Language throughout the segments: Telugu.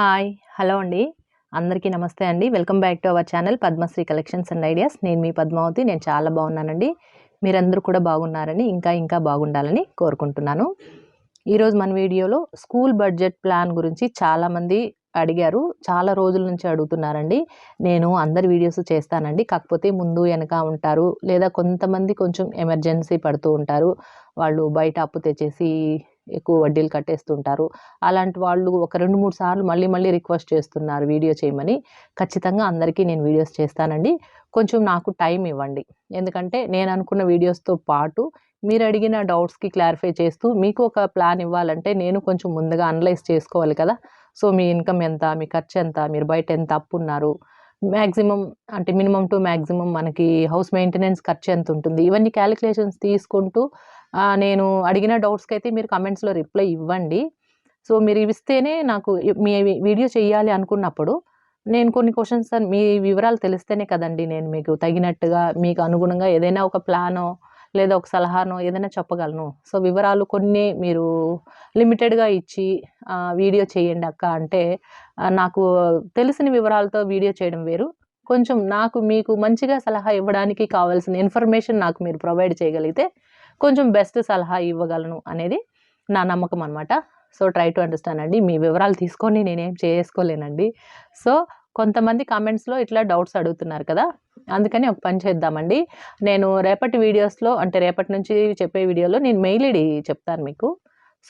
హాయ్ హలో అండి. అందరికీ నమస్తే అండి. Welcome back to our channel Padmasri collections and ideas. నేను మీ పద్మావతి. నేను చాలా బాగున్నానండి. మీరందరూ కూడా బాగున్నారని ఇంకా బాగుండాలని కోరుకుంటున్నాను. ఈరోజు మన వీడియోలో స్కూల్ బడ్జెట్ ప్లాన్ గురించి చాలామంది అడిగారు. చాలా రోజుల నుంచి అడుగుతున్నారండి. నేను అందరి వీడియోస్ చేస్తానండి. కాకపోతే ముందు వెనక ఉంటారు, లేదా కొంతమంది కొంచెం ఎమర్జెన్సీ పడుతూ ఉంటారు. వాళ్ళు బయట అప్పు తెచ్చేసి ఎక్కువ వడ్డీలు కట్టేస్తుంటారు. అలాంటి వాళ్ళు ఒక 2, 3 సార్లు మళ్ళీ రిక్వెస్ట్ చేస్తున్నారు వీడియో చేయమని. ఖచ్చితంగా అందరికీ నేను వీడియోస్ చేస్తానండి. కొంచెం నాకు టైం ఇవ్వండి. ఎందుకంటే నేను అనుకున్న వీడియోస్‌తో పాటు మీరు అడిగిన డౌట్స్‌కి క్లారిఫై చేస్తూ మీకు ఒక ప్లాన్ ఇవ్వాలంటే నేను కొంచెం ముందుగా అనలైజ్ చేసుకోవాలి కదా! సో, మీ ఇన్‌కమ్ ఎంత? మీ ఖర్చెంత? మీరు బయట ఎంత అప్పున్నారు? మాక్సిమం అంటే మినిమమ్ టు మాక్సిమం మనకి హౌస్ మెయింటెనెన్స్ ఖర్చు ఎంతుంటుంది? ఇవన్నీ కాలిక్యులేషన్స్ తీసుకుంటూ నేను అడిగిన డౌట్స్‌కైతే మీరు కామెంట్స్‌లో రిప్లై ఇవ్వండి. సో, మీరు ఇవిస్తేనే నాకు మీ వీడియో చేయాలి అనుకున్నప్పుడు నేను కొన్ని క్వెషన్స్ మీ వివరాలు తెలిస్తేనే కదండీ నేను మీకు తగినట్టుగా మీకు అనుగుణంగా ఏదైనా ఒక ప్లానో, లేదా ఒక సలహానో ఏదైనా చెప్పగలను. సో, వివరాలు కొన్ని మీరు లిమిటెడ్‌గా ఇచ్చి వీడియో చేయండి అక్క అంటే నాకు తెలిసిన వివరాలతో వీడియో చేయడం వేరు. కొంచెం నాకు మీకు మంచిగా సలహా ఇవ్వడానికి కావాల్సిన ఇన్ఫర్మేషన్ నాకు మీరు ప్రొవైడ్ చేయగలిగితే కొంచెం బెస్ట్ సలహా ఇవ్వగలను అనేది నా నమ్మకం అనమాట. సో, ట్రై టు అండర్‌స్టాండ్ అండి. మీ వివరాలు తీసుకొని నేనేం చేసుకోలేనండి. సో, కొంతమంది కామెంట్స్‌లో ఇట్లా డౌట్స్ అడుగుతున్నారు కదా! అందుకని ఒక పని చేద్దామండి. నేను రేపటి వీడియోస్‌లో అంటే రేపటి నుంచి చెప్పే వీడియోలో నేను మెయిల్ ఐడీ చెప్తాను మీకు.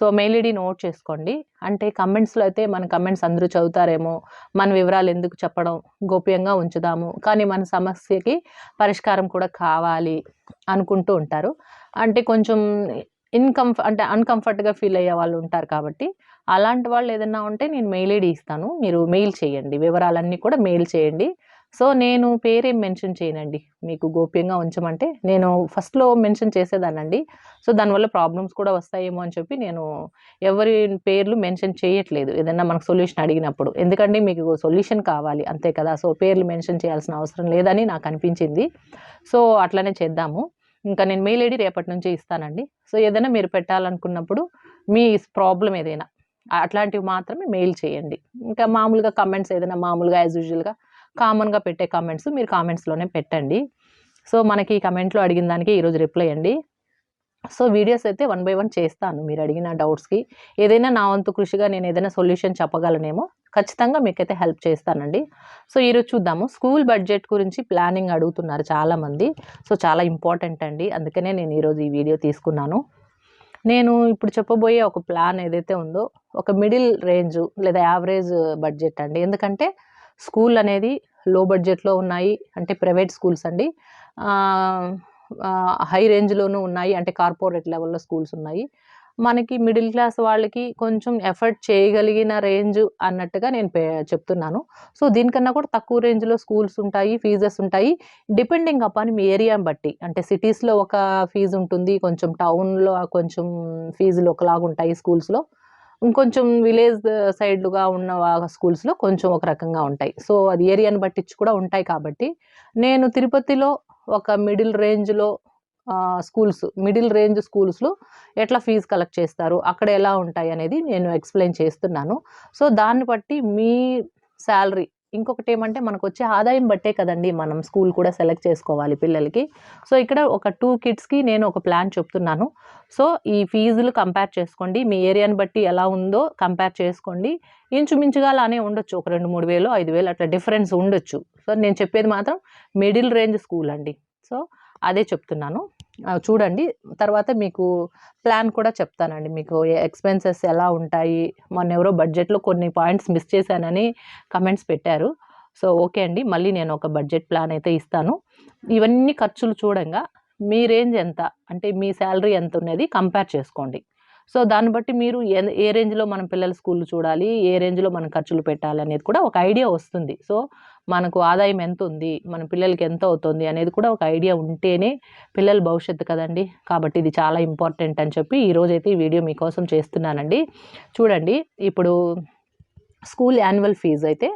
సో, మెయిల్ ఐడీ నోట్ చేసుకోండి. అంటే కామెంట్స్‌లో అయితే మన కామెంట్స్ అందరూ చదువుతారేమో, మన వివరాలు ఎందుకు చెప్పడం, గోప్యంగా ఉంచుదాము. కానీ మన సమస్యకి పరిష్కారం కూడా కావాలి అనుకుంటూ ఉంటారు. అంటే కొంచెం అంటే అన్‌కంఫర్ట్‌గా ఫీల్ అయ్యే వాళ్ళు ఉంటారు కాబట్టి, అలాంటి వాళ్ళు ఏదన్నా ఉంటే నేను మెయిల్ ఐడీ ఇస్తాను. మీరు మెయిల్ చేయండి. వివరాలన్నీ కూడా మెయిల్ చేయండి. సో, నేను పేరేం మెన్షన్ చేయనండి. మీకు గోప్యంగా ఉంచమంటే నేను ఫస్ట్‌లో మెన్షన్ చేసేదాన్నండి. సో, దానివల్ల ప్రాబ్లమ్స్ కూడా వస్తాయేమో అని చెప్పి నేను ఎవరి పేర్లు మెన్షన్ చేయట్లేదు. ఏదన్నా మనకు సొల్యూషన్ అడిగినప్పుడు. ఎందుకంటే మీకు సొల్యూషన్ కావాలి అంతే కదా! సో, పేర్లు మెన్షన్ చేయాల్సిన అవసరం లేదని నాకు అనిపించింది. సో, అట్లనే చేద్దాము. ఇంకా నేను మెయిల్ ఐడీ రేపటి నుంచి ఇస్తానండి. సో, ఏదైనా మీరు పెట్టాలనుకున్నప్పుడు మీ ప్రాబ్లమ్ ఏదైనా అట్లాంటివి మాత్రమే మెయిల్ చేయండి. ఇంకా మామూలుగా కామెంట్స్ ఏదైనా మామూలుగా యాజ్ యూజువల్‌గా కామన్‌గా పెట్టే కామెంట్స్ మీరు కామెంట్స్‌లోనే పెట్టండి. సో, మనకి కామెంట్‌లో అడిగిన దానికి ఈరోజు రిప్లై అండి. సో, వీడియోస్ అయితే వన్ బై వన్ చేస్తాను మీరడిగిన డౌట్స్‌కి. ఏదైనా నా వంతు కృషిగా నేనేదైనా సొల్యూషన్ చెప్పగలనేమో ఖచ్చితంగా మీకైతే హెల్ప్ చేస్తానండి. సో, ఈరోజు చూద్దాము. స్కూల్ బడ్జెట్ గురించి ప్లానింగ్ అడుగుతున్నారు చాలామంది. సో, చాలా ఇంపార్టెంట్ అండి. అందుకనే నేను ఈరోజు ఈ వీడియో తీసుకున్నాను. నేను ఇప్పుడు చెప్పబోయే ఒక ప్లాన్ ఏదైతే ఉందో, ఒక మిడిల్ రేంజు లేదా యావరేజ్ బడ్జెట్ అండి. ఎందుకంటే స్కూలనేది లో బడ్జెట్‌లో ఉన్నాయి. అంటే ప్రైవేట్ స్కూల్స్ అండి. ఆహ్, హై రేంజ్‌లోనూ ఉన్నాయి. అంటే కార్పొరేట్ లెవెల్‌లో స్కూల్స్ ఉన్నాయి. మనకి మిడిల్ క్లాస్ వాళ్ళకి కొంచెం ఎఫర్ట్ చేయగలిగిన రేంజ్ అన్నట్టుగా నేను చెప్తున్నాను. సో, దీనికన్నా కూడా తక్కువ రేంజ్‌లో స్కూల్స్ ఉంటాయి. ఫీజెస్ ఉంటాయి. డిపెండింగ్ అపాన్ మీ ఏరియాని బట్టి. అంటే సిటీస్‌లో ఒక ఫీజ్ ఉంటుంది. కొంచెం టౌన్‌లో కొంచెం ఫీజులు ఒకలాగుంటాయి స్కూల్స్‌లో. ఇంకొంచెం విలేజ్ సైడ్‌లుగా ఉన్న స్కూల్స్‌లో కొంచెం ఒక రకంగా ఉంటాయి. సో, అది ఏరియాని బట్టిచ్చి కూడా ఉంటాయి కాబట్టి, నేను తిరుపతిలో ఒక మిడిల్ రేంజ్‌లో మిడిల్ రేంజ్ స్కూల్స్‌లో ఎట్లా ఫీజ్ కలెక్ట్ చేస్తారు, అక్కడ ఎలా ఉంటాయనేది నేను ఎక్స్‌ప్లెయిన్ చేస్తున్నాను. సో, దాన్ని బట్టి మీ సాలరీ ఇంకొకటేమంటే మనకొచ్చే ఆదాయం బట్టే కదండీ మనం స్కూల్ కూడా సెలెక్ట్ చేసుకోవాలి పిల్లలకి. సో, ఇక్కడ ఒక 2 కిడ్స్‌కి నేను ఒక ప్లాన్ చెప్తున్నాను. సో, ఈ ఫీజులు కంపేర్ చేసుకోండి. మీ ఏరియాని బట్టి ఎలా ఉందో కంపేర్ చేసుకోండి. ఇంచుమించుగా అలానే ఉండొచ్చు. ఒక 2, 3 వేలో, 5,000 అట్లా డిఫరెన్స్ ఉండొచ్చు. సో, నేను చెప్పేది మాత్రం మిడిల్ రేంజ్ స్కూల్ అండి. సో, అదే చెప్తున్నాను. చూడండి. తర్వాత మీకు ప్లాన్ కూడా చెప్తానండి. మీకు ఎక్స్‌పెన్సెస్ ఎలా ఉంటాయి? మొన్నెవరో బడ్జెట్‌లో కొన్ని పాయింట్స్ మిస్ చేశానని కామెంట్స్ పెట్టారు. సో, ఓకే అండి. మళ్ళీ నేను ఒక బడ్జెట్ ప్లాన్ అయితే ఇస్తాను. ఇవన్నీ ఖర్చులు చూడంగా మీ రేంజ్ ఎంత? అంటే మీ సాలరీ ఎంతున్నది కంపేర్ చేసుకోండి. సో, దాన్ని బట్టి మీరు ఏ రేంజ్‌లో మనం పిల్లల స్కూల్‌లు చూడాలి, ఏ రేంజ్‌లో మనం ఖర్చులు పెట్టాలనేది కూడా ఒక ఐడియా వస్తుంది. సో, మనకు ఆదాయం ఎంతుంది? మన పిల్లలకి ఎంత అవుతుంది? అనేది కూడా ఒక ఐడియా ఉంటేనే పిల్లల భవిష్యత్తు కదండీ! కాబట్టి ఇది చాలా ఇంపార్టెంట్ అని చెప్పి ఈరోజైతే ఈ వీడియో మీకోసం చేస్తున్నానండి. చూడండి ఇప్పుడు స్కూల్ యాన్యువల్ ఫీజ్ అయితే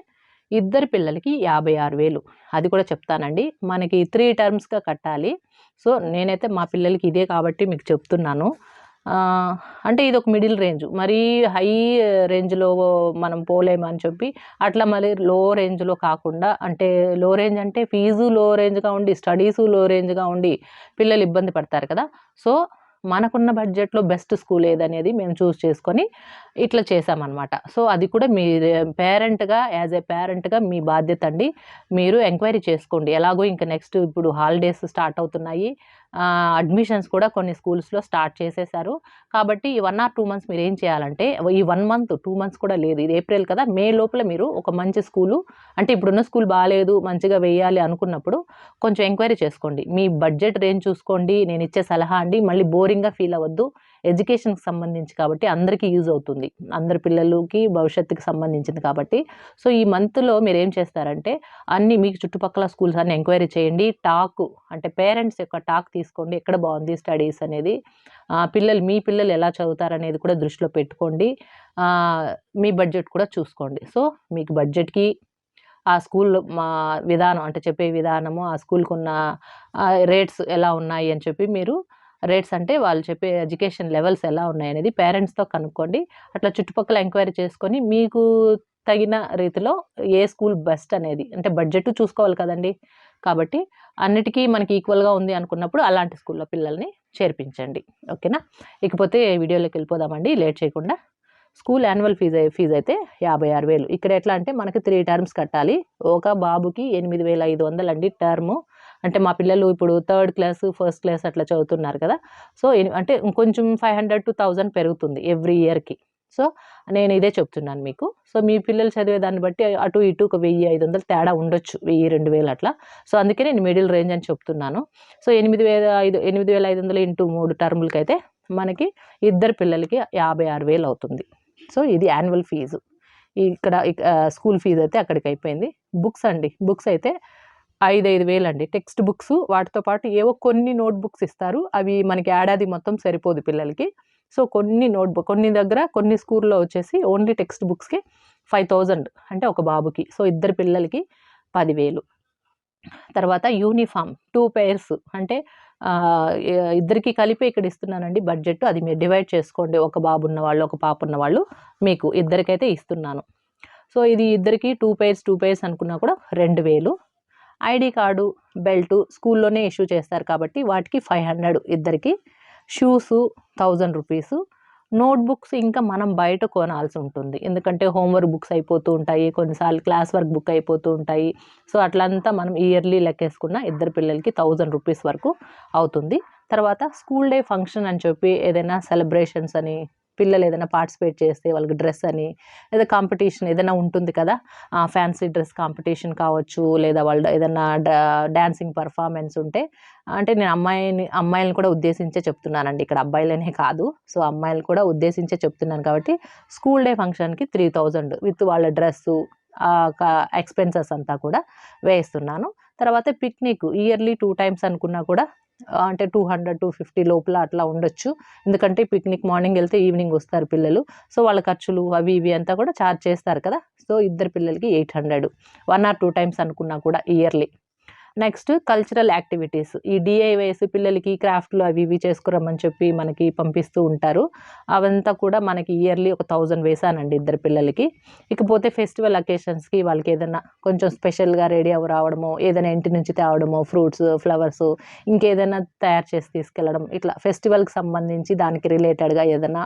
ఇద్దరి పిల్లలకి 56,000 అది కూడా చెప్తానండి. మనకి 3 టర్మ్స్‌గా కట్టాలి. సో, నేనైతే మా పిల్లలకి ఇదే కాబట్టి మీకు చెప్తున్నాను. అంటే ఇది ఒక మిడిల్ రేంజ్, మరీ హై రేంజ్లో మనం పోలేమని చెప్పి అట్లా మళ్ళీ లో రేంజ్లో కాకుండా, అంటే లో రేంజ్ అంటే ఫీజు లో రేంజ్గా ఉండి స్టడీసు లో రేంజ్గా ఉండి పిల్లలు ఇబ్బంది పడతారు కదా. సో మనకున్న బడ్జెట్లో బెస్ట్ స్కూల్ ఏదనేది మేము చూస్ చేసుకొని ఇట్లా చేసామన్నమాట. సో అది కూడా మీ పేరెంట్గా, యాజ్ ఏ పేరెంట్గా మీ బాధ్యత అండి. మీరు ఎంక్వైరీ చేసుకోండి. ఎలాగో ఇంకా నెక్స్ట్ ఇప్పుడు హాలిడేస్ స్టార్ట్ అవుతున్నాయి, అడ్మిషన్స్ కూడా కొన్ని స్కూల్స్లో స్టార్ట్ చేసేసారు. కాబట్టి ఈ 1 or 2 మంత్స్ మీరు ఏం చేయాలంటే, ఈ 1 మంత్ 2 మంత్స్ కూడా లేదు, ఇది ఏప్రిల్ కదా, మే లోపల మీరు ఒక మంచి స్కూలు, అంటే ఇప్పుడున్న స్కూల్ బాగాలేదు మంచిగా వేయాలి అనుకున్నప్పుడు కొంచెం ఎంక్వైరీ చేసుకోండి. మీ బడ్జెట్ రేంజ్ చూసుకోండి. నేను ఇచ్చే సలహా అండి, మళ్ళీ బోరింగ్గా ఫీల్ అవ్వద్దు. ఎడ్యుకేషన్కి సంబంధించి కాబట్టి అందరికీ యూజ్ అవుతుంది, అందరి పిల్లలకి భవిష్యత్తుకి సంబంధించింది కాబట్టి. సో ఈ మంత్లో మీరు ఏం చేస్తారంటే, అన్నీ మీకు చుట్టుపక్కల స్కూల్స్ అన్ని ఎంక్వైరీ చేయండి. అంటే పేరెంట్స్ యొక్క టాక్ తీసుకోండి, ఎక్కడ బాగుంది స్టడీస్ అనేది, మీ పిల్లలు ఎలా చదువుతారనేది కూడా దృష్టిలో పెట్టుకోండి. మీ బడ్జెట్ కూడా చూసుకోండి. సో మీకు బడ్జెట్కి ఆ స్కూల్ విధానం, అంటే చెప్పే విధానము, ఆ స్కూల్కి ఉన్న రేట్స్ ఎలా ఉన్నాయి అని చెప్పి మీరు, రేట్స్ అంటే వాళ్ళు చెప్పే ఎడ్యుకేషన్ లెవెల్స్ ఎలా ఉన్నాయనేది పేరెంట్స్తో కనుక్కోండి. అట్లా చుట్టుపక్కల ఎంక్వైరీ చేసుకొని మీకు తగిన రీతిలో ఏ స్కూల్ బెస్ట్ అనేది, అంటే బడ్జెట్ చూసుకోవాలి కదండి. కాబట్టి అన్నిటికీ మనకి ఈక్వల్గా ఉంది అనుకున్నప్పుడు అలాంటి స్కూల్లో పిల్లల్ని చేర్పించండి. ఓకేనా. ఇకపోతే వీడియోలోకి వెళ్ళిపోదామండి లేట్ చేయకుండా. స్కూల్ యాన్యువల్ ఫీజు అయితే 56,000. ఇక్కడ ఎట్లా అంటే మనకి 3 టర్మ్స్ కట్టాలి. ఒక బాబుకి 8,500 అండి టర్ము. అంటే మా పిల్లలు ఇప్పుడు 3rd క్లాస్, 1st క్లాస్ అట్లా చదువుతున్నారు కదా. సో అంటే ఇంకొంచెం 500 to 1000 పెరుగుతుంది ఎవ్రీ ఇయర్కి. సో నేను ఇదే చెప్తున్నాను మీకు. సో మీ పిల్లలు చదివే దాన్ని బట్టి అటు ఇటు ఒక 1,500 తేడా ఉండొచ్చు, 1000, 2000 అట్లా. సో అందుకే నేను మిడిల్ రేంజ్ అని చెప్తున్నాను. సో 8,500 ఇంటూ 3 టర్ములకైతే మనకి ఇద్దరు పిల్లలకి 56,000 అవుతుంది. సో ఇది యాన్యువల్ ఫీజు. ఇక్కడ స్కూల్ ఫీజు అయితే అక్కడికి అయిపోయింది. బుక్స్ అండి, బుక్స్ అయితే 5,000 అండి. టెక్స్ట్ బుక్స్, వాటితో పాటు ఏవో కొన్ని నోట్ బుక్స్ ఇస్తారు. అవి మనకి ఏడాది మొత్తం సరిపోదు పిల్లలకి. సో కొన్ని దగ్గర కొన్ని స్కూల్లో వచ్చేసి ఓన్లీ టెక్స్ట్ బుక్స్కి 5,000, అంటే ఒక బాబుకి. సో ఇద్దరు పిల్లలకి 10,000. తర్వాత యూనిఫామ్ 2 pairs, అంటే ఇద్దరికి కలిపి ఇక్కడ ఇస్తున్నానండి బడ్జెట్. అది మీరు డివైడ్ చేసుకోండి, ఒక బాబు ఉన్నవాళ్ళు ఒక పాప ఉన్నవాళ్ళు, మీకు ఇద్దరికైతే ఇస్తున్నాను. సో ఇది ఇద్దరికి 2 pairs అనుకున్నా కూడా 2,000. ఐడి కార్డు, బెల్టు స్కూల్లోనే ఇష్యూ చేస్తారు కాబట్టి వాటికి 500 ఇద్దరికి. Shoes 1,000 rupees. నోట్బుక్స్ ఇంకా మనం బయట కొనాల్సి ఉంటుంది, ఎందుకంటే హోంవర్క్ బుక్స్ అయిపోతూ ఉంటాయి, కొన్నిసార్లు క్లాస్ వర్క్ బుక్ అయిపోతూ ఉంటాయి. సో అట్లంతా మనం ఇయర్లీ లెక్కేసుకున్న ఇద్దరు పిల్లలకి 1,000 రూపీస్ వరకు అవుతుంది. తర్వాత స్కూల్ డే ఫంక్షన్ అని చెప్పి ఏదైనా సెలబ్రేషన్స్ అని, పిల్లలు ఏదైనా పార్టిసిపేట్ చేస్తే వాళ్ళకి డ్రెస్ అని, లేదా కాంపిటీషన్ ఏదైనా ఉంటుంది కదా, ఫ్యాన్సీ డ్రెస్ కాంపిటీషన్ కావచ్చు, లేదా వాళ్ళు ఏదైనా డాన్సింగ్ పర్ఫార్మెన్స్ ఉంటే, అంటే నేను అమ్మాయిలను కూడా ఉద్దేశించే చెప్తున్నానండి, ఇక్కడ అబ్బాయిలనే కాదు. సో అమ్మాయిలు కూడా ఉద్దేశించే చెప్తున్నాను కాబట్టి స్కూల్ డే ఫంక్షన్కి 3,000 విత్ వాళ్ళ డ్రెస్సు, ఎక్స్పెన్సెస్ అంతా కూడా వేస్తున్నాను. తర్వాత పిక్నిక్ ఇయర్లీ 2 times అనుకున్నా కూడా, అంటే 200 to 250 లోపల అట్లా ఉండొచ్చు. ఎందుకంటే పిక్నిక్ మార్నింగ్ వెళ్తే ఈవినింగ్ వస్తారు పిల్లలు. సో వాళ్ళ ఖర్చులు అవి ఇవి అంతా కూడా ఛార్జ్ చేస్తారు కదా. సో ఇద్దరు పిల్లలకి 800, 1 or 2 times అనుకున్నా కూడా ఇయర్లీ. నెక్స్ట్ కల్చరల్ యాక్టివిటీస్, ఈ DIYs పిల్లలకి క్రాఫ్ట్లు అవి ఇవి చేసుకురమ్మని చెప్పి మనకి పంపిస్తూ ఉంటారు. అవంతా కూడా మనకి ఇయర్లీ ఒక 1,000 వేసానండి ఇద్దరు పిల్లలకి. ఇకపోతే ఫెస్టివల్ అకేషన్స్కి వాళ్ళకి ఏదైనా కొంచెం స్పెషల్గా రెడీ రావడమో, ఏదైనా ఇంటి నుంచి తేవడమో, ఫ్రూట్స్, ఫ్లవర్స్, ఇంకేదైనా తయారు చేసి తీసుకెళ్ళడం, ఇట్లా ఫెస్టివల్కి సంబంధించి దానికి రిలేటెడ్గా ఏదైనా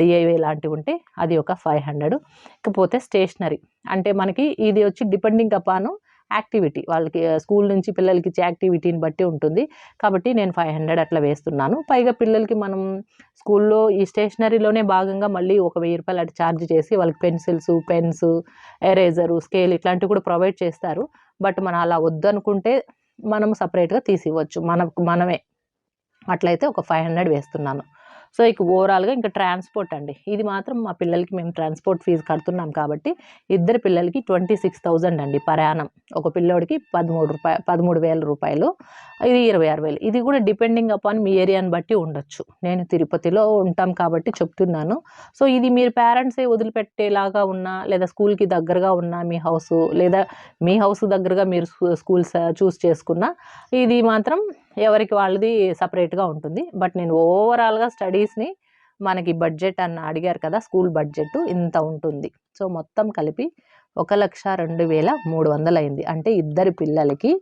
DIY లాంటివి ఉంటే అది ఒక 500. ఇకపోతే స్టేషనరీ, అంటే మనకి ఇది వచ్చి డిపెండింగ్ అపాన్ యాక్టివిటీ, వాళ్ళకి స్కూల్ నుంచి పిల్లలకి ఇచ్చే యాక్టివిటీని బట్టి ఉంటుంది కాబట్టి నేను 500 అట్లా వేస్తున్నాను. పైగా పిల్లలకి మనం స్కూల్లో ఈ స్టేషనరీలోనే భాగంగా మళ్ళీ ఒక 1,000 రూపాయలు అటు ఛార్జ్ చేసి వాళ్ళకి పెన్సిల్స్, పెన్స్, ఎరేజరు, స్కేల్ ఇట్లాంటివి కూడా ప్రొవైడ్ చేస్తారు. బట్ మనం అలా వద్దనుకుంటే మనం సపరేట్గా తీసివ్వచ్చు, మనమే. అట్లయితే ఒక 500 వేస్తున్నాను. సో ఇక ఓవరాల్గా ఇంకా ట్రాన్స్పోర్ట్ అండి, ఇది మాత్రం మా పిల్లలకి మేము ట్రాన్స్పోర్ట్ ఫీజు కడుతున్నాం కాబట్టి ఇద్దరు పిల్లలకి 26,000 అండి పర్ యానం. ఒక పిల్లోడికి 13,000 రూపాయలు, ఇది 26,000. ఇది కూడా డిపెండింగ్ అపాన్ మీ ఏరియాని బట్టి ఉండొచ్చు. నేను తిరుపతిలో ఉంటాం కాబట్టి చెప్తున్నాను. సో ఇది మీరు పేరెంట్సే వదిలిపెట్టేలాగా ఉన్నా, లేదా స్కూల్కి దగ్గరగా ఉన్న మీ హౌస్, లేదా మీ హౌస్ దగ్గరగా మీరు స్కూల్స్ చూస్ చేసుకున్నా, ఇది మాత్రం ఎవరికి వాళ్ళది సపరేట్గా ఉంటుంది. బట్ నేను ఓవరాల్గా స్టడీస్ని మనకి బడ్జెట్ అని అడిగారు కదా, స్కూల్ బడ్జెట్ ఇంత ఉంటుంది. సో మొత్తం కలిపి 1,02,300 అయింది. అంటే ఇద్దరి పిల్లలకి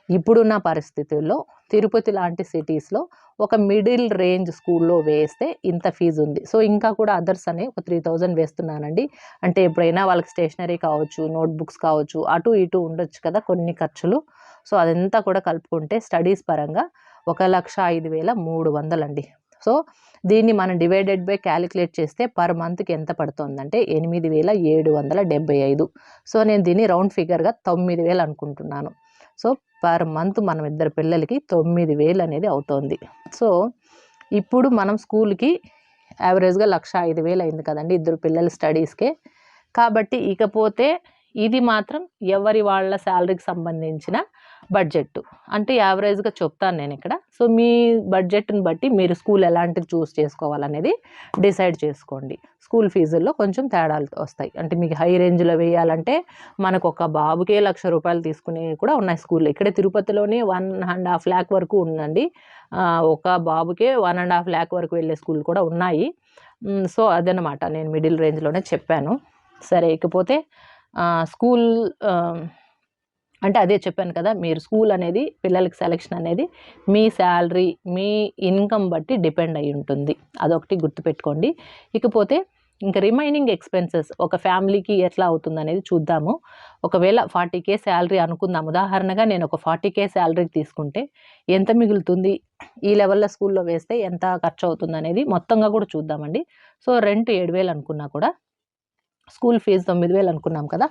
ఇప్పుడున్న పరిస్థితుల్లో తిరుపతి లాంటి సిటీస్లో ఒక మిడిల్ రేంజ్ స్కూల్లో వేస్తే ఇంత ఫీజు ఉంది. సో ఇంకా కూడా అదర్స్ అనే ఒక 3,000 వేస్తున్నానండి. అంటే ఎప్పుడైనా వాళ్ళకి స్టేషనరీ కావచ్చు, నోట్బుక్స్ కావచ్చు, అటు ఇటు ఉండొచ్చు కదా కొన్ని ఖర్చులు. సో అదంతా కూడా కలుపుకుంటే స్టడీస్ పరంగా 1,05,300 అండి. సో దీన్ని మనం డివైడెడ్ బై క్యాలిక్యులేట్ చేస్తే పర్ మంత్కి ఎంత పడుతుందంటే 8,775. సో నేను దీన్ని రౌండ్ ఫిగర్గా 9,000 అనుకుంటున్నాను. సో పర్ మంత్ మనం ఇద్దరు పిల్లలకి 9,000 అనేది అవుతుంది. సో ఇప్పుడు మనం స్కూల్కి యావరేజ్గా 1,05,000 అయింది కదండి ఇద్దరు పిల్లల స్టడీస్కే. కాబట్టి ఇకపోతే ఇది మాత్రం ఎవరి వాళ్ళ శాలరీకి సంబంధించిన బడ్జెట్. అంటే యావరేజ్గా చెప్తాను నేను ఇక్కడ. సో మీ బడ్జెట్ని బట్టి మీరు స్కూల్ ఎలాంటిది చూస్ చేసుకోవాలనేది డిసైడ్ చేసుకోండి. స్కూల్ ఫీజుల్లో కొంచెం తేడాలు వస్తాయి. అంటే మీకు హై రేంజ్లో వేయాలంటే మనకు ఒక బాబుకే 1,00,000 రూపాయలు తీసుకునేవి కూడా ఉన్నాయి స్కూల్లో. ఇక్కడే తిరుపతిలోనే 1.5 lakh వరకు ఉందండి. ఒక బాబుకే 1.5 lakh వరకు వెళ్ళే స్కూల్ కూడా ఉన్నాయి. సో అదనమాట, నేను మిడిల్ రేంజ్లోనే చెప్పాను. సరే, ఇకపోతే స్కూల్ అంటే అదే చెప్పాను కదా, మీరు స్కూల్ అనేది పిల్లలకి సెలెక్షన్ అనేది మీ శాలరీ, మీ ఇన్కమ్ బట్టి డిపెండ్ అయి ఉంటుంది. అదొకటి గుర్తుపెట్టుకోండి. ఇకపోతే ఇంకా రిమైనింగ్ ఎక్స్పెన్సెస్ ఒక ఫ్యామిలీకి ఎట్లా అవుతుంది అనేది చూద్దాము. ఒకవేళ 40K శాలరీ అనుకుందాం, ఉదాహరణగా నేను ఒక 40K శాలరీ తీసుకుంటే ఎంత మిగులుతుంది, ఈ లెవెల్లో స్కూల్లో వేస్తే ఎంత ఖర్చు అవుతుంది అనేది మొత్తంగా కూడా చూద్దామండి. సో రెంట్ 7,000 అనుకున్నా కూడా, స్కూల్ ఫీజు 9,000 అనుకున్నాం కదా,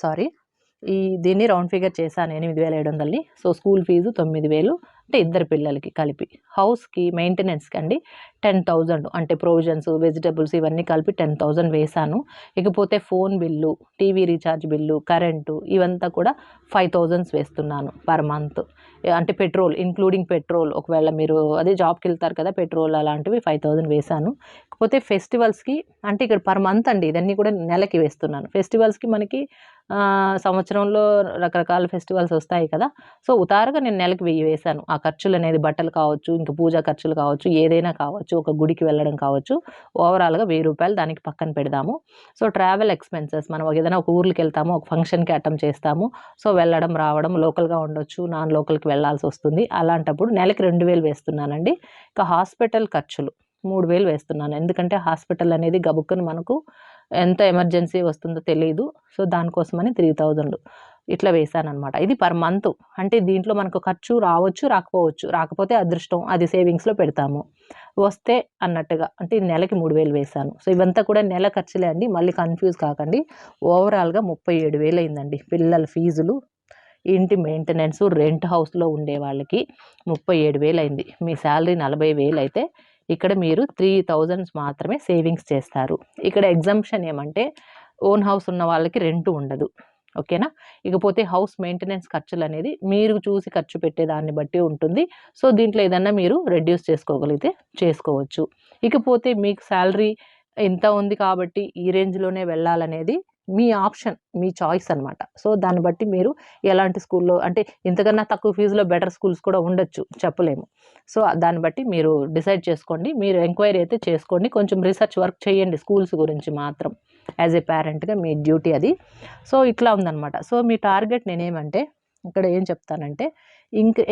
సారీ, దీన్ని రౌండ్ ఫిగర్ చేశాను 8,700ని. సో స్కూల్ ఫీజు 9,000 అంటే ఇద్దరు పిల్లలకి కలిపి. హౌస్కి మెయింటెనెన్స్కి అండి 10,000, అంటే ప్రొవిజన్స్, వెజిటబుల్స్ ఇవన్నీ కలిపి 10,000 వేశాను. ఇకపోతే phone bill, TV recharge bill, current ఇవంతా కూడా 5,000 వేస్తున్నాను పర్ మంత్. అంటే పెట్రోల్ ఇంక్లూడింగ్ పెట్రోల్, ఒకవేళ మీరు అదే జాబ్కి వెళ్తారు కదా, పెట్రోల్ అలాంటివి 5,000 వేశాను. కాకపోతే ఫెస్టివల్స్కి అంటే ఇక్కడ పర్ మంత్ అండి, ఇదన్నీ కూడా నెలకి వేస్తున్నాను. ఫెస్టివల్స్కి మనకి సంవత్సరంలో రకరకాల ఫెస్టివల్స్ వస్తాయి కదా, సో ఉతారుగా నేను నెలకి 1,000 వేశాను. ఆ ఖర్చులు అనేది బట్టలు కావచ్చు, ఇంకా పూజా ఖర్చులు కావచ్చు, ఏదైనా కావచ్చు, ఒక గుడికి వెళ్ళడం కావచ్చు, ఓవరాల్గా 1,000 రూపాయలు దానికి పక్కన పెడదాము. సో ట్రావెల్ ఎక్స్పెన్సెస్, మనం ఏదైనా ఒక ఊర్లోకి వెళ్తాము, ఒక ఫంక్షన్కి అటెండ్ చేస్తాము, సో వెళ్ళడం రావడం, లోకల్గా ఉండొచ్చు, నాన్ లోకల్కి వెళ్ళాల్సి వస్తుంది. అలాంటప్పుడు నెలకి 2,000 వేస్తున్నానండి. ఇక హాస్పిటల్ ఖర్చులు 3,000 వేస్తున్నాను. ఎందుకంటే హాస్పిటల్ అనేది గబుక్కుని మనకు ఎంత ఎమర్జెన్సీ వస్తుందో తెలియదు. సో దానికోసమని 3,000 ఇట్లా వేసానమాట. ఇది పర్ మంత్. అంటే దీంట్లో మనకు ఖర్చు రావచ్చు, రాకపోవచ్చు. రాకపోతే అదృష్టం, అది సేవింగ్స్లో పెడతాము. వస్తే అన్నట్టుగా అంటే నెలకి 3,000 వేశాను. సో ఇవంతా కూడా నెల ఖర్చులే అండి, మళ్ళీ కన్ఫ్యూజ్ కాకండి. ఓవరాల్గా 37,000 అయిందండి పిల్లల ఫీజులు, ఇంటి మెయింటెనెన్స్, రెంట్ హౌస్లో ఉండే వాళ్ళకి 37,000 అయింది. మీ శాలరీ 40,000 అయితే ఇక్కడ మీరు 3,000 మాత్రమే సేవింగ్స్ చేస్తారు. ఇక్కడ ఎగ్జంప్షన్ ఏమంటే ఓన్ హౌస్ ఉన్న వాళ్ళకి రెంట్ ఉండదు, ఓకేనా. ఇకపోతే హౌస్ మెయింటెనెన్స్ ఖర్చులు అనేది మీరు చూసి ఖర్చు పెట్టేదాన్ని బట్టి ఉంటుంది. సో దీంట్లో ఏదన్నా మీరు రెడ్యూస్ చేసుకోగలిగితే చేసుకోవచ్చు. ఇకపోతే మీకు శాలరీ ఇంత ఉంది కాబట్టి ఈ రేంజ్లోనే వెళ్ళాలనేది మీ ఆప్షన్, మీ చాయిస్ అనమాట. సో దాన్ని బట్టి మీరు ఎలాంటి స్కూల్లో, అంటే ఇంతకన్నా తక్కువ ఫీజులో బెటర్ స్కూల్స్ కూడా ఉండొచ్చు, చెప్పలేము. సో దాన్ని బట్టి మీరు డిసైడ్ చేసుకోండి. మీరు ఎంక్వైరీ అయితే చేసుకోండి, కొంచెం రీసెర్చ్ వర్క్ చేయండి స్కూల్స్ గురించి మాత్రం. యాజ్ ఏ పేరెంట్గా మీ డ్యూటీ అది. సో ఇట్లా ఉందన్నమాట. సో మీ టార్గెట్ నేనేమంటే ఇక్కడ ఏం చెప్తానంటే,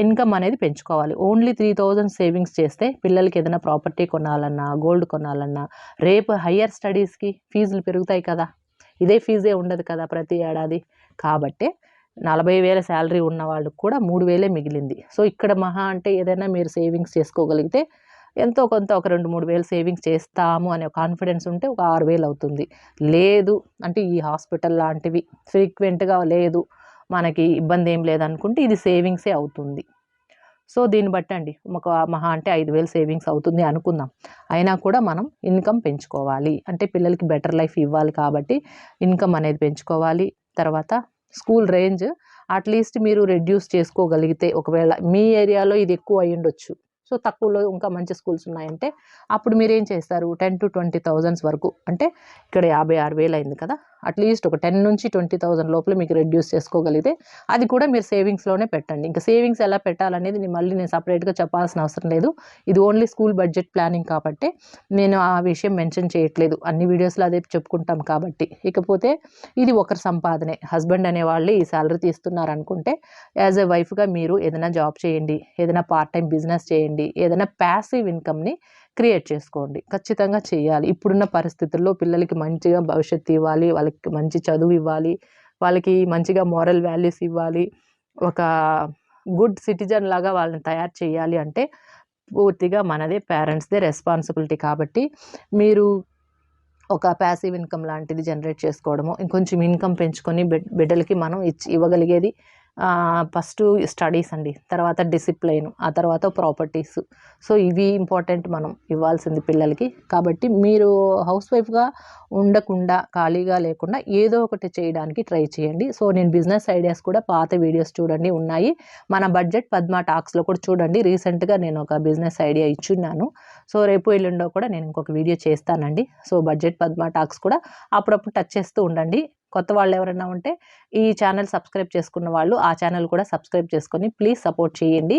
ఇన్కమ్ అనేది పెంచుకోవాలి. ఓన్లీ 3,000 సేవింగ్స్ చేస్తే పిల్లలకి ఏదైనా ప్రాపర్టీ కొనాలన్నా, గోల్డ్ కొనాలన్నా, రేపు హయ్యర్ స్టడీస్కి ఫీజులు పెరుగుతాయి కదా, ఇదే ఫీజే ఉండదు కదా ప్రతి ఏడాది. కాబట్టి 40,000 శాలరీ ఉన్న వాళ్ళకి కూడా 3,000 మిగిలింది. సో ఇక్కడ మహా అంటే ఏదైనా మీరు సేవింగ్స్ చేసుకోగలిగితే ఎంతో కొంత ఒక 2-3,000 సేవింగ్స్ చేస్తాము అనే కాన్ఫిడెన్స్ ఉంటే ఒక 6,000 అవుతుంది. లేదు అంటే ఈ హాస్పిటల్ లాంటివి ఫ్రీక్వెంట్గా లేదు, మనకి ఇబ్బంది ఏం లేదనుకుంటే ఇది సేవింగ్సే అవుతుంది. సో దీన్ని బట్టి అండి ఒక మహా అంటే 5,000 సేవింగ్స్ అవుతుంది అనుకుందాం. అయినా కూడా మనం ఇన్కమ్ పెంచుకోవాలి. అంటే పిల్లలకి బెటర్ లైఫ్ ఇవ్వాలి కాబట్టి ఇన్కమ్ అనేది పెంచుకోవాలి. తర్వాత స్కూల్ రేంజ్ అట్లీస్ట్ మీరు రెడ్యూస్ చేసుకోగలిగితే, ఒకవేళ మీ ఏరియాలో ఇది ఎక్కువ అయ్యి ఉండొచ్చు, సో తక్కువలో ఇంకా మంచి స్కూల్స్ ఉన్నాయంటే అప్పుడు మీరు ఏం చేస్తారు, 10,000 to 20,000 వరకు, అంటే ఇక్కడ 56,000 అయింది కదా, అట్లీస్ట్ ఒక 10 నుంచి 20,000 లోపల మీకు రెడ్యూస్ చేసుకోగలిగితే అది కూడా మీరు సేవింగ్స్లోనే పెట్టండి. ఇంకా సేవింగ్స్ ఎలా పెట్టాలనేది మళ్ళీ నేను సపరేట్గా చెప్పాల్సిన అవసరం లేదు. ఇది ఓన్లీ స్కూల్ బడ్జెట్ ప్లానింగ్ కాబట్టి నేను ఆ విషయం మెన్షన్ చేయట్లేదు, అన్ని వీడియోస్లో అదే చెప్పుకుంటాం కాబట్టి. ఇకపోతే ఇది ఒకరి సంపాదనే, హస్బెండ్ అనేవాళ్ళు ఈ శాలరీ తీస్తున్నారు అనుకుంటే యాజ్ ఎ వైఫ్గా మీరు ఏదైనా జాబ్ చేయండి, ఏదైనా పార్ట్ టైం బిజినెస్ చేయండి, ఏదైనా ప్యాసివ్ ఇన్కమ్ని క్రియేట్ చేసుకోండి. ఖచ్చితంగా చేయాలి. ఇప్పుడున్న పరిస్థితుల్లో పిల్లలకి మంచిగా భవిష్యత్తు ఇవ్వాలి, వాళ్ళకి మంచి చదువు ఇవ్వాలి, వాళ్ళకి మంచిగా మోరల్ వాల్యూస్ ఇవ్వాలి, ఒక గుడ్ సిటిజన్ లాగా వాళ్ళని తయారు చేయాలి అంటే పూర్తిగా మనదే, పేరెంట్స్దే రెస్పాన్సిబిలిటీ. కాబట్టి మీరు ఒక ప్యాసివ్ ఇన్కమ్ లాంటిది జనరేట్ చేసుకోవడము, ఇంకొంచెం ఇన్కమ్ పెంచుకొని బిడ్డలకి మనం ఇవ్వగలిగేది ఫస్ట్ స్టడీస్ అండి, తర్వాత డిసిప్లైన్, ఆ తర్వాత ప్రాపర్టీస్. సో ఇవి ఇంపార్టెంట్ మనం ఇవ్వాల్సింది పిల్లలకి. కాబట్టి మీరు హౌస్ వైఫ్గా ఉండకుండా, ఖాళీగా లేకుండా ఏదో ఒకటి చేయడానికి ట్రై చేయండి. సో నేను బిజినెస్ ఐడియాస్ కూడా పాత వీడియోస్ చూడండి ఉన్నాయి, మన బడ్జెట్ పద్మ టాక్స్లో కూడా చూడండి. రీసెంట్గా నేను ఒక బిజినెస్ ఐడియా ఇచ్చున్నాను. సో రేపు ఎల్లుండో కూడా నేను ఇంకొక వీడియో చేస్తానండి. సో బడ్జెట్ పద్మ టాక్స్ కూడా అప్పుడప్పుడు టచ్ చేస్తూ ఉండండి. కొత్త వాళ్ళు ఎవరైనా ఉంటే ఈ ఛానల్ సబ్స్క్రైబ్ చేసుకున్న వాళ్ళు ఆ ఛానల్ కూడా సబ్స్క్రైబ్ చేసుకొని ప్లీజ్ సపోర్ట్ చేయండి.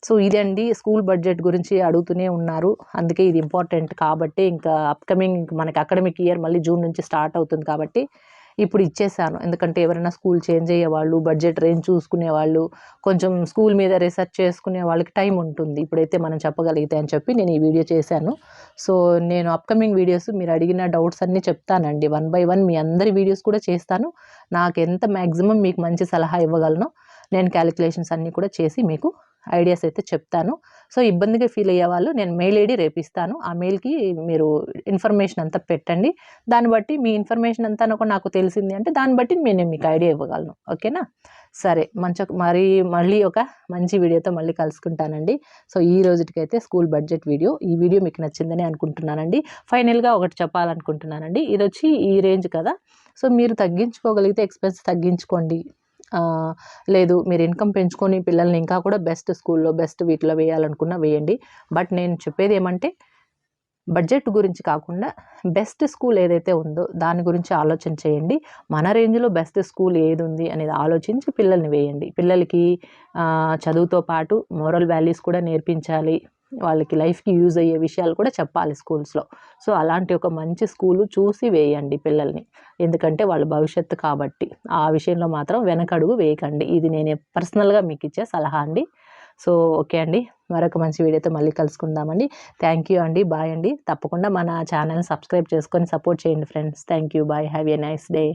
సో ఇదండి, స్కూల్ బడ్జెట్ గురించి అడుగుతూనే ఉన్నారు, అందుకే ఇది ఇంపార్టెంట్. కాబట్టి ఇంకా అప్కమింగ్ మనకి అకాడమిక్ ఇయర్ మళ్ళీ జూన్ నుంచి స్టార్ట్ అవుతుంది కాబట్టి ఇప్పుడు ఇచ్చేసాను. ఎందుకంటే ఎవరైనా స్కూల్ చేంజ్ అయ్యేవాళ్ళు, బడ్జెట్ రేంజ్ చూసుకునేవాళ్ళు, కొంచెం స్కూల్ మీద రీసెర్చ్ చేసుకునే వాళ్ళకి టైం ఉంటుంది, ఇప్పుడైతే మనం చెప్పగలిగితే అని చెప్పి నేను ఈ వీడియో చేశాను. సో నేను అప్కమింగ్ వీడియోస్ మీరు అడిగిన డౌట్స్ అన్నీ చెప్తానండి, 1 by 1 మీ అందరి వీడియోస్ కూడా చేస్తాను. నాకు ఎంత మ్యాక్సిమం మీకు మంచి సలహా ఇవ్వగలను నేను క్యాలిక్యులేషన్స్ అన్నీ కూడా చేసి మీకు ఐడియాస్ అయితే చెప్తాను. సో ఇబ్బందిగా ఫీల్ అయ్యే వాళ్ళు నేను మెయిల్ ఐడి రేపు ఇస్తాను, ఆ మెయిల్కి మీరు ఇన్ఫర్మేషన్ అంతా పెట్టండి. దాన్ని బట్టి మీ ఇన్ఫర్మేషన్ అంతా నాకు తెలిసింది అంటే దాన్ని బట్టి నేను మీకు ఐడియా ఇవ్వగలను. ఓకేనా? సరే, మళ్ళీ ఒక మంచి వీడియోతో మళ్ళీ కలుసుకుంటానండి. సో ఈ రోజుకైతే స్కూల్ బడ్జెట్ వీడియో, ఈ వీడియో మీకు నచ్చిందని అనుకుంటున్నానండి. ఫైనల్గా ఒకటి చెప్పాలనుకుంటున్నానండి, ఇది వచ్చి ఈ రేంజ్ కదా, సో మీరు తగ్గించుకోగలిగితే ఎక్స్పెన్స్ తగ్గించుకోండి. లేదు మీరు ఇన్కమ్ పెంచుకొని పిల్లల్ని ఇంకా కూడా బెస్ట్ స్కూల్లో బెస్ట్ వీటిలో వేయాలనుకున్నా వేయండి. బట్ నేను చెప్పేది ఏమంటే బడ్జెట్ గురించి కాకుండా బెస్ట్ స్కూల్ ఏదైతే ఉందో దాని గురించి ఆలోచన చేయండి. మన రేంజ్లో బెస్ట్ స్కూల్ ఏది ఉంది అనేది ఆలోచించి పిల్లల్ని వేయండి. పిల్లలకి చదువుతో పాటు మోరల్ వాల్యూస్ కూడా నేర్పించాలి, వాళ్ళకి లైఫ్కి యూజ్ అయ్యే విషయాలు కూడా చెప్పాలి స్కూల్స్లో. సో అలాంటి ఒక మంచి స్కూలు చూసి వేయండి పిల్లల్ని, ఎందుకంటే వాళ్ళ భవిష్యత్తు కాబట్టి ఆ విషయంలో మాత్రం వెనకడుగు వేయకండి. ఇది నేను పర్సనల్గా మీకు ఇచ్చే సలహా అండి. సో ఓకే అండి, మరొక మంచి వీడియోతో మళ్ళీ కలుసుకుందామండి. థ్యాంక్ యూ అండి, బాయ్ అండి. తప్పకుండా మన ఛానల్ని సబ్స్క్రైబ్ చేసుకొని సపోర్ట్ చేయండి friends. Thank you, bye, have a nice day.